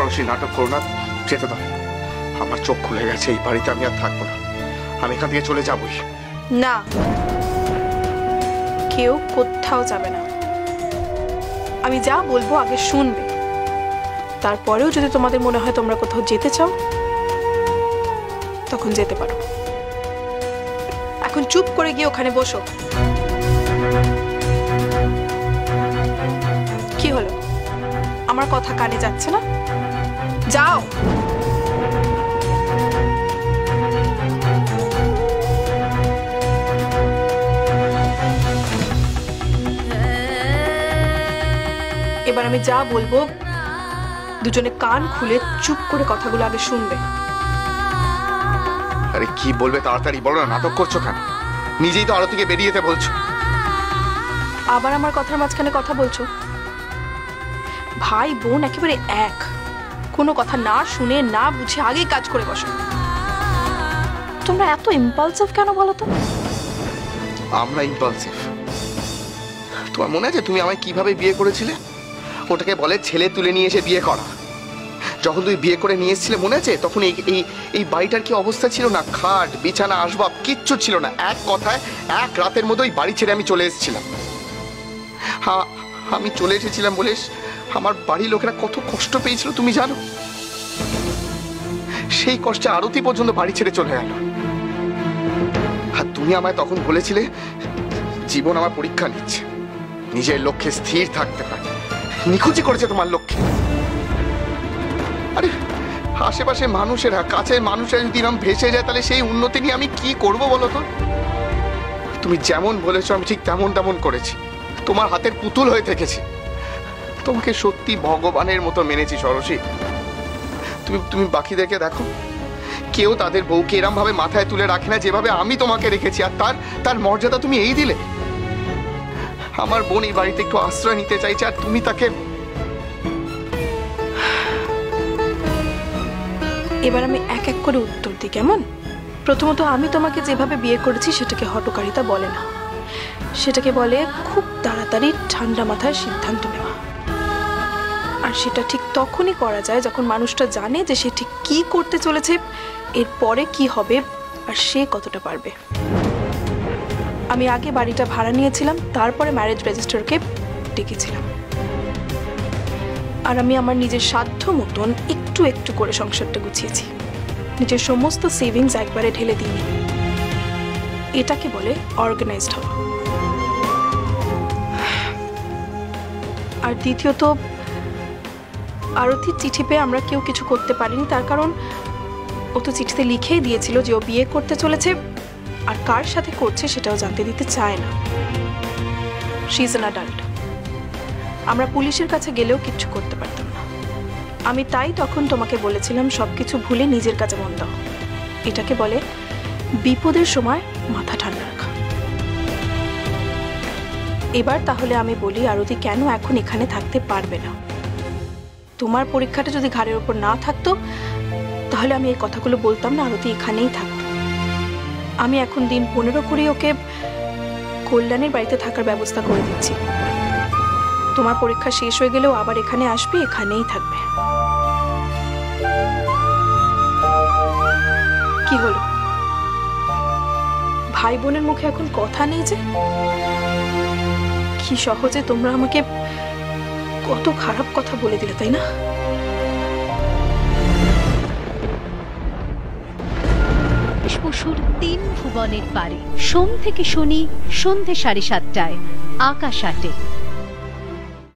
সরাসরি নাটক করো না, যেতে দাও। আমার চোখ খুলে গেছে, এই বাড়িতে আমি আর থাকবো না, আমি এখান থেকে চলে যাবই। না, কেউ কোথাও যাবে না। আমি যা বলবো আগে শুনবে, তারপরেও যদি তোমাদের মনে হয় তোমরা কোথাও যেতে চাও তখন যেতে পারো। এখন চুপ করে গিয়ে ওখানে বসো। কি হলো, আমার কথা কানে যাচ্ছে না? যাও। এবার আমি যা বলবো দুজনে কান খুলে চুপ করে কথাগুলো আগে শুনবে। আরে কি বলবে তাড়াতাড়ি বলো না, নাটক করছো কেন? নিজেই তো আরতিকে বেরিয়ে যেতে বলছো। আবার আমার কথার মাঝখানে কথা বলছো? ভাই বোন একেবারে এক, কোনো কথা না শুনে না বুঝে আগেই কাজ করে বসো। তোমরা এত ইম্পালসিভ কেন বলো তো? আমরা ইম্পালসিভ? তোমার মনে আছে তুমি আমায় কিভাবে বিয়ে করেছিলে? ওটাকে বলে ছেলে তুলে নিয়ে এসে বিয়ে করা। যখন তুমি বিয়ে করে নিয়ে এসেছিলে মনে আছে, তখন এই বাড়িটার কি অবস্থা ছিল না? খাট বিছানা আসবাব কিচ্ছু ছিল না। এক কথায় এক রাতের মধ্যে ওই বাড়ি ছেড়ে আমি চলে এসেছিলাম। হ্যাঁ, আমি চলে এসেছিলাম বলে আমার বাড়ির লোকেরা কত কষ্ট পেয়েছিল তুমি জানো? সেই কষ্টে আরতি পর্যন্ত বাড়ি ছেড়ে চলে গেল। আর তুমি আমায় তখন বলেছিলে জীবন আমার পরীক্ষা নিচ্ছে, নিজের লক্ষ্যে স্থির থাকতে পারে। নিখুঁজি করেছে তোমার লক্ষ্যে। আরে আশেপাশে মানুষেরা, কাছের মানুষেরা যদি এরকম ভেসে যায় তাহলে সেই উন্নতি নিয়ে আমি কি করবো বলো তো? তুমি যেমন বলেছো আমি ঠিক তেমন করেছি, তোমার হাতের পুতুল হয়ে থেকেছি। তোমাকে সত্যি ভগবানের মতো মেনেছি সরসী। তুমি বাকিদেরকে দেখো, কেউ তাদের বউকে এরম ভাবে মাথায় তুলে রাখে না যেভাবে আমি তোমাকে রেখেছি। আর তার মর্যাদা তুমি এই দিলে। আমার বোন এই বাড়িতে একটু আশ্রয় নিতে চাইছে আর তুমি তাকে। এবার আমি এক এক করে উত্তর দিই কেমন? প্রথমত, আমি তোমাকে যেভাবে বিয়ে করেছি সেটাকে হঠকারিতা বলে না, সেটাকে বলে খুব তাড়াতাড়ি ঠান্ডা মাথায় সিদ্ধান্ত নেওয়া। আর সেটা ঠিক তখনই করা যায় যখন মানুষটা জানে যে সে ঠিক কি করতে চলেছে, এরপরে কি হবে আর সে কতটা পারবে। আমি আগে বাড়িটা ভাড়া নিয়েছিলাম, তারপরে ম্যারেজ রেজিস্টারকে ডেকেছিলাম। আর আমি আমার নিজের সাধ্য মতন একটু একটু করে সংসারটা গুছিয়েছি, নিজের সমস্ত সেভিংস একবারে ঢেলে দিইনি। এটাকে বলে অর্গানাইজড হওয়া। আর দ্বিতীয়ত, আরতির চিঠি পেয়ে আমরা কেউ কিছু করতে পারিনি, তার কারণ ও তো চিঠিতে লিখেই দিয়েছিল যে ও বিয়ে করতে চলেছে, আর কার সাথে করছে সেটাও জানতে দিতে চায় না। She is an adult. আমরা পুলিশের কাছে গেলেও কিচ্ছু করতে পারতাম না। আমি তাই তখন তোমাকে বলেছিলাম সবকিছু ভুলে নিজের কাছে মন দাও। এটাকে বলে বিপদের সময় মাথা ঠান্ডা রাখা। এবার তাহলে আমি বলি, আরতি কেন এখন এখানে থাকতে পারবে না? তোমার পরীক্ষাটা যদি ঘাড়ের ওপর না থাকতো তাহলে আমি এই কথাগুলো বলতাম না, আরতি এখানেই থাকতো। আমি এখন দিন 15 করে ওকে কল্যাণের বাড়িতে থাকার ব্যবস্থা করে দিচ্ছি। তোমার পরীক্ষা শেষ হয়ে গেলেও আবার এখানে আসবে, এখানেই থাকবে। কি হলো, ভাই বোনের মুখে এখন কথা নেই যে? কি সহজে তোমরা আমাকে কত খারাপ কথা বলে দিলে, তাই না? বসুর 3 ভুবনের পারে, সোম থেকে শনি সন্ধে 7:30টায় আকাশ 8-এ।